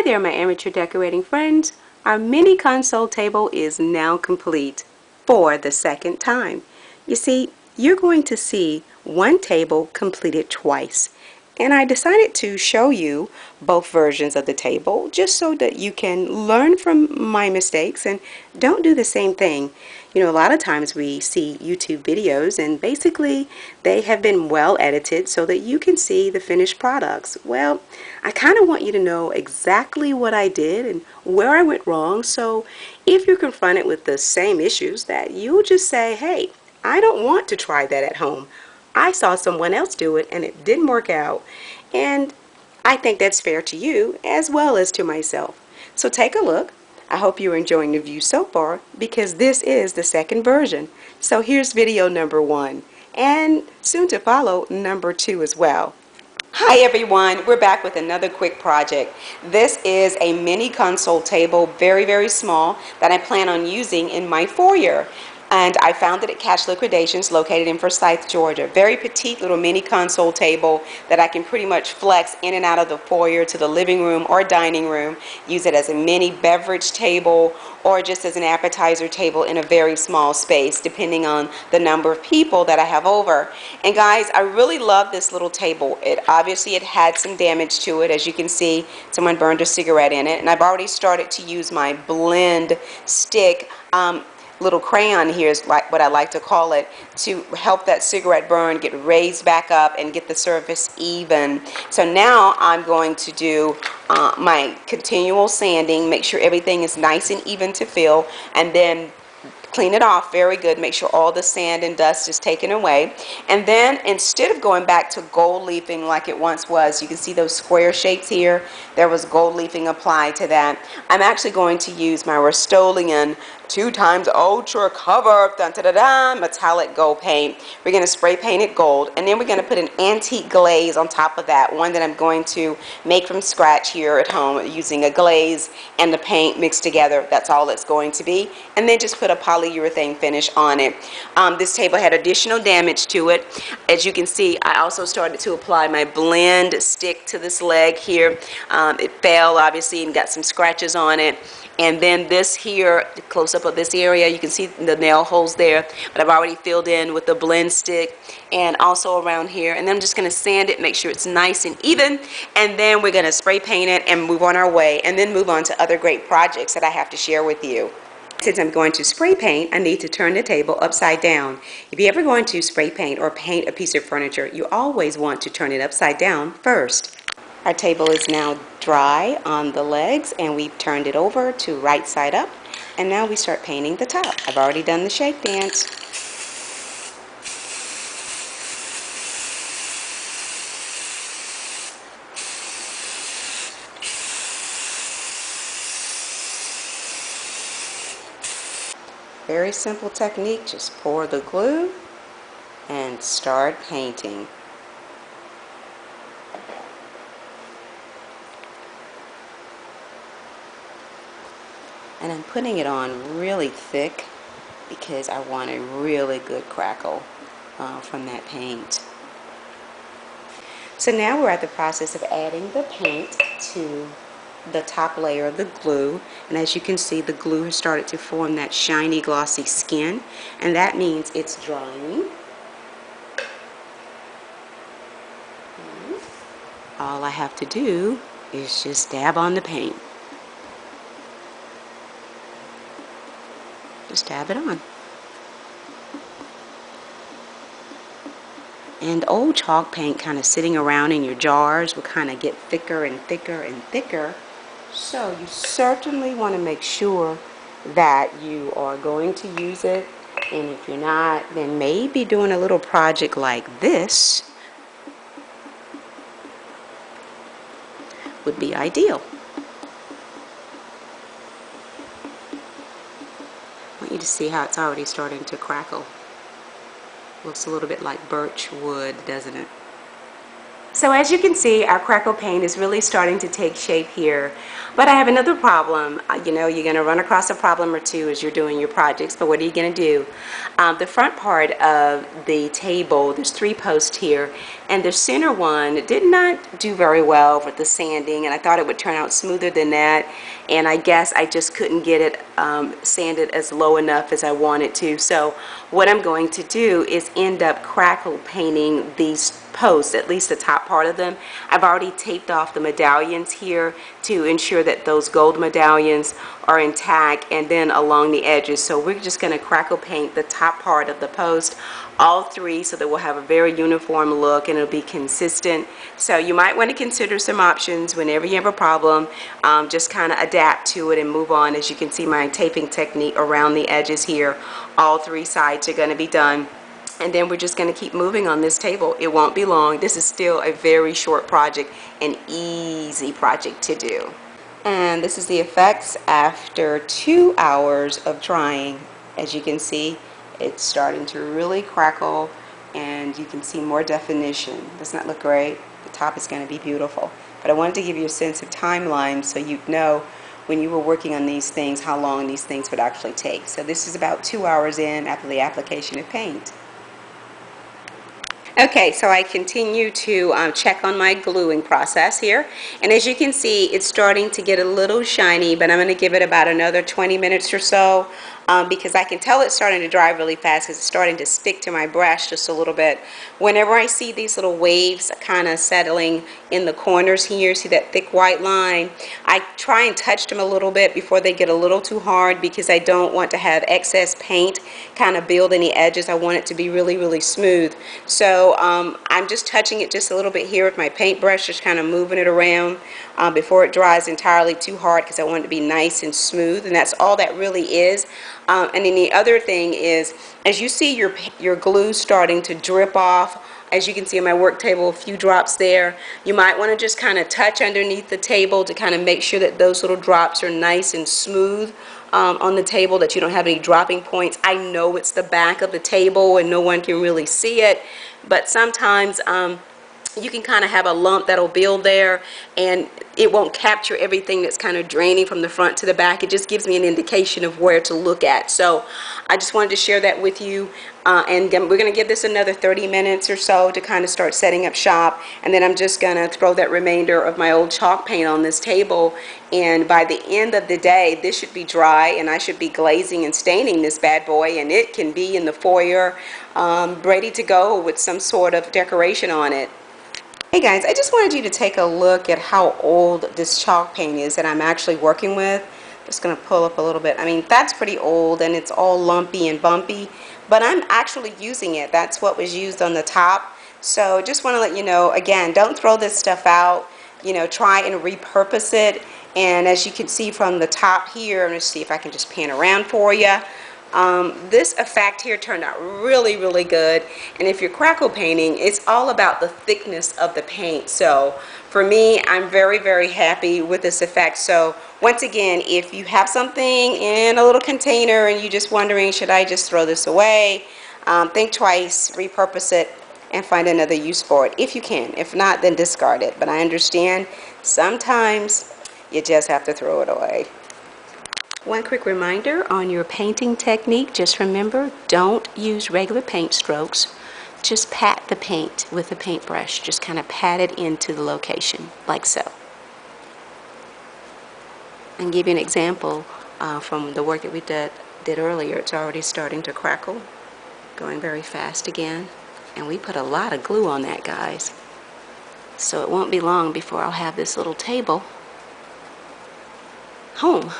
Hi there, my amateur decorating friends. Our mini console table is now complete for the second time. You see, you're going to see one table completed twice. And I decided to show you both versions of the table just so that you can learn from my mistakes and don't do the same thing. You know, a lot of times we see YouTube videos and basically they have been well edited so that you can see the finished products. Well, I kind of want you to know exactly what I did and where I went wrong, so if you're confronted with the same issues, that you'll just say, hey, I don't want to try that at home. I saw someone else do it and it didn't work out, and I think that's fair to you as well as to myself. So take a look. I hope you're enjoying the view so far because this is the second version. So here's video number 1 and soon to follow number 2 as well. Hi everyone, we're back with another quick project. This is a mini console table, very small, that I plan on using in my foyer. And I found it at Cash Liquidations located in Forsyth, Georgia. Very petite little mini console table that I can pretty much flex in and out of the foyer to the living room or dining room. Use it as a mini beverage table or just as an appetizer table in a very small space depending on the number of people that I have over. And guys, I really love this little table. Obviously it had some damage to it. As you can see, someone burned a cigarette in it, and I've already started to use my blend stick little crayon here is like what I like to call it, to help that cigarette burn get raised back up and get the surface even. So now I'm going to do my continual sanding, make sure everything is nice and even to feel, and then clean it off very good, make sure all the sand and dust is taken away. And then instead of going back to gold leafing like it once was, you can see those square shapes here, there was gold leafing applied to that. I'm actually going to use my Rust-Oleum 2x Ultra Cover metallic gold paint. We're going to spray paint it gold, and then we're going to put an antique glaze on top of that, one that I'm going to make from scratch here at home using a glaze and the paint mixed together. That's all it's going to be. And then just put a polyurethane finish on it. This table had additional damage to it. As you can see, I also started to apply my blend stick to this leg here. It fell obviously and got some scratches on it. And then this here, the close-up of this area, you can see the nail holes there, but I've already filled in with the blend stick, and also around here. And then I'm just going to sand it, make sure it's nice and even, and then we're going to spray paint it and move on our way, and then move on to other great projects that I have to share with you. Since I'm going to spray paint, I need to turn the table upside down. If you're ever going to spray paint or paint a piece of furniture, you always want to turn it upside down first. Our table is now dry on the legs, and we've turned it over to right side up, and now we start painting the top. I've already done the shake dance. Very simple technique, just pour the glue and start painting. And I'm putting it on really thick because I want a really good crackle from that paint. So now we're at the process of adding the paint to the top layer of the glue, and as you can see, the glue has started to form that shiny glossy skin, and that means it's drying. All I have to do is just dab on the paint. Just dab it on. And old chalk paint kind of sitting around in your jars will kind of get thicker and thicker and thicker. So you certainly want to make sure that you are going to use it. And if you're not, then maybe doing a little project like this would be ideal. I want you to see how it's already starting to crackle. Looks a little bit like birch wood, doesn't it? So as you can see, our crackle paint is really starting to take shape here. But I have another problem. You know, you're going to run across a problem or two as you're doing your projects, but what are you going to do? The front part of the table, there's 3 posts here, and the center one did not do very well with the sanding, and I thought it would turn out smoother than that, and I guess I just couldn't get it sanded as low enough as I wanted to. So what I'm going to do is end up crackle painting these posts, at least the top part of them. I've already taped off the medallions here to ensure that those gold medallions are intact, and then along the edges. So we're just going to crackle paint the top part of the post, all 3, so that we'll have a very uniform look and it'll be consistent. So you might want to consider some options whenever you have a problem. Just kind of adapt to it and move on. As you can see, my taping technique around the edges here, all 3 sides are going to be done. And then we're just going to keep moving on this table. It won't be long. This is still a very short project, an easy project to do. And this is the effects after 2 hours of drying. As you can see, it's starting to really crackle, and you can see more definition. Doesn't that look great? The top is going to be beautiful. But I wanted to give you a sense of timeline so you'd know when you were working on these things how long these things would actually take. So this is about 2 hours in after the application of paint. Okay, so I continue to check on my gluing process here, and as you can see, it's starting to get a little shiny, but I'm going to give it about another 20 minutes or so because I can tell it's starting to dry really fast because it's starting to stick to my brush just a little bit. Whenever I see these little waves kind of settling in the corners here, see that thick white line, I try and touch them a little bit before they get a little too hard because I don't want to have excess paint kind of build any edges. I want it to be really, really smooth. So I'm just touching it just a little bit here with my paintbrush, just kind of moving it around before it dries entirely too hard because I want it to be nice and smooth, and that's all that really is. And then the other thing is, as you see your glue starting to drip off, as you can see on my work table, a few drops there, you might want to just kind of touch underneath the table to kind of make sure that those little drops are nice and smooth on the table, that you don't have any dropping points. I know it's the back of the table and no one can really see it, but sometimes you can kind of have a lump that'll build there, and it won't capture everything that's kind of draining from the front to the back. It just gives me an indication of where to look at. So I just wanted to share that with you, and we're going to give this another 30 minutes or so to kind of start setting up shop, and then I'm just going to throw that remainder of my old chalk paint on this table, and by the end of the day this should be dry, and I should be glazing and staining this bad boy, and it can be in the foyer ready to go with some sort of decoration on it. Hey guys, I just wanted you to take a look at how old this chalk paint is that I'm actually working with. Just going to pull up a little bit. I mean, that's pretty old and it's all lumpy and bumpy, but I'm actually using it. That's what was used on the top. So just want to let you know, again, don't throw this stuff out. You know, try and repurpose it. And as you can see from the top here, I'm going to see if I can just pan around for you. This effect here turned out really, really good. And if you're crackle painting, it's all about the thickness of the paint. So for me, I'm very, very happy with this effect. So once again, if you have something in a little container and you're just wondering, should I just throw this away? Think twice, repurpose it, and find another use for it if you can. If not, then discard it. But I understand sometimes you just have to throw it away. One quick reminder on your painting technique, just remember, don't use regular paint strokes. Just pat the paint with a paintbrush. Just kind of pat it into the location, like so. And give you an example from the work that we did earlier. It's already starting to crackle, going very fast again. And we put a lot of glue on that, guys. So it won't be long before I'll have this little table home.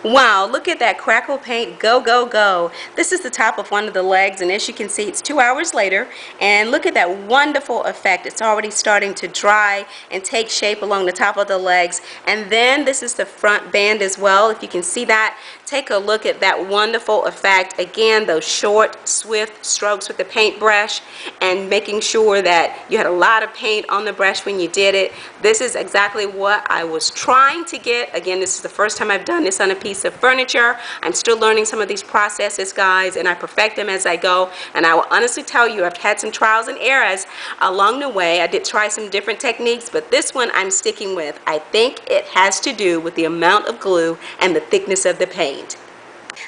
Wow, look at that crackle paint go, go, go. This is the top of one of the legs, and as you can see, it's 2 hours later, and look at that wonderful effect. It's already starting to dry and take shape along the top of the legs. And then this is the front band as well. If you can see that, take a look at that wonderful effect. Again, those short, swift strokes with the paintbrush, and making sure that you had a lot of paint on the brush when you did it. This is exactly what I was trying to get. Again, this is the first time I've done this on a piece piece of furniture. I'm still learning some of these processes, guys, and I perfect them as I go. And I will honestly tell you, I've had some trials and errors along the way. I did try some different techniques, but this one I'm sticking with. I think it has to do with the amount of glue and the thickness of the paint.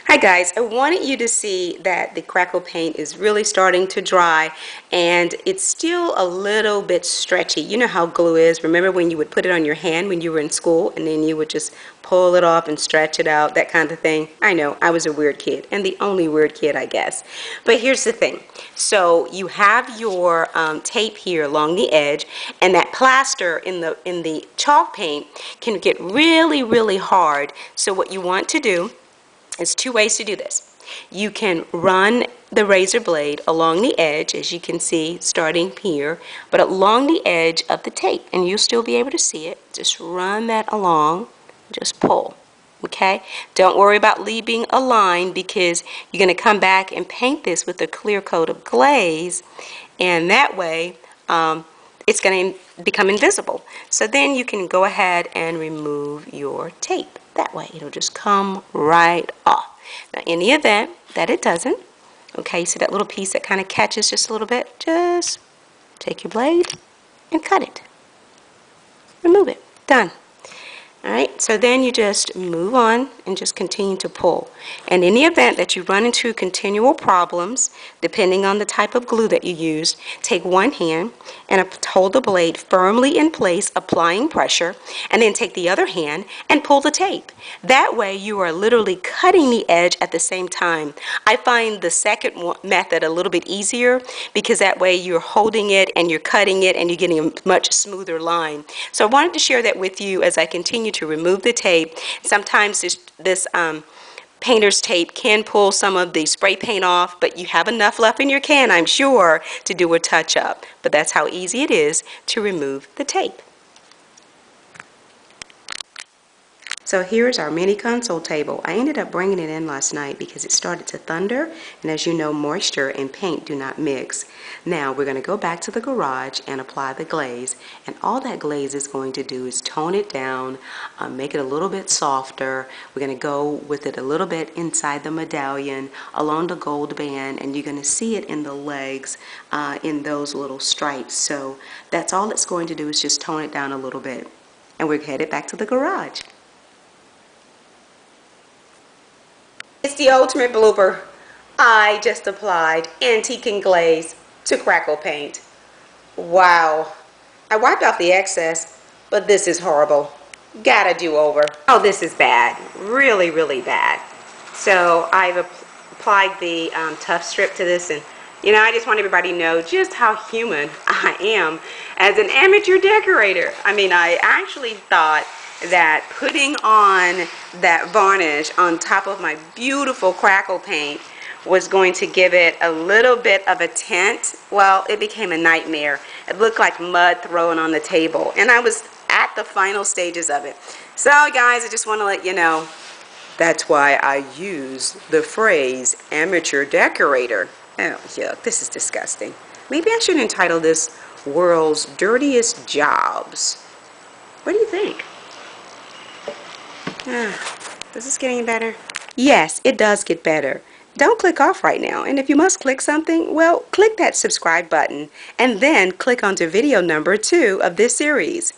Hi guys, I wanted you to see that the Crackle paint is really starting to dry and it's still a little bit stretchy. You know how glue is. Remember when you would put it on your hand when you were in school and then you would just pull it off and stretch it out, that kind of thing? I know, I was a weird kid, and the only weird kid, I guess. But here's the thing. So you have your tape here along the edge, and that plaster in the chalk paint can get really, really hard. So what you want to do, there's two ways to do this. You can run the razor blade along the edge, as you can see, starting here, but along the edge of the tape, and you'll still be able to see it. Just run that along, just pull, okay? Don't worry about leaving a line because you're going to come back and paint this with a clear coat of glaze, and that way it's going to become invisible. So then you can go ahead and remove your tape. That way it'll just come right off. Now in the event that it doesn't, okay, see that little piece that kind of catches just a little bit, just take your blade and cut it. Remove it. Done. Alright, so then you just move on and just continue to pull. And in the event that you run into continual problems, depending on the type of glue that you use, take one hand and hold the blade firmly in place, applying pressure, and then take the other hand and pull the tape. That way you are literally cutting the edge at the same time. I find the second method a little bit easier because that way you're holding it and you're cutting it and you're getting a much smoother line. So I wanted to share that with you as I continue to remove the tape. Sometimes this painter's tape can pull some of the spray paint off, but you have enough left in your can, I'm sure, to do a touch-up. But that's how easy it is to remove the tape. So here's our mini console table. I ended up bringing it in last night because it started to thunder, and as you know, moisture and paint do not mix. Now we're going to go back to the garage and apply the glaze, and all that glaze is going to do is tone it down, make it a little bit softer. We're going to go with it a little bit inside the medallion, along the gold band, and you're going to see it in the legs, in those little stripes. So that's all it's going to do, is just tone it down a little bit. And we're headed back to the garage. It's the ultimate blooper. I just applied antique and glaze to Crackle paint. Wow. I wiped off the excess, but this is horrible. Gotta do over. Oh, this is bad. Really, really bad. So I've applied the tough strip to this, and you know, I just want everybody to know just how human I am as an amateur decorator. I mean, I actually thought that putting on that varnish on top of my beautiful Crackle paint was going to give it a little bit of a tint. Well, it became a nightmare. It looked like mud thrown on the table, and I was at the final stages of it. So guys, I just want to let you know, that's why I use the phrase amateur decorator. Oh, yuck, this is disgusting. Maybe I should entitle this World's Dirtiest Jobs. What do you think? Is this getting better? Yes, it does get better. Don't click off right now, and if you must click something, well, click that subscribe button and then click onto video number 2 of this series.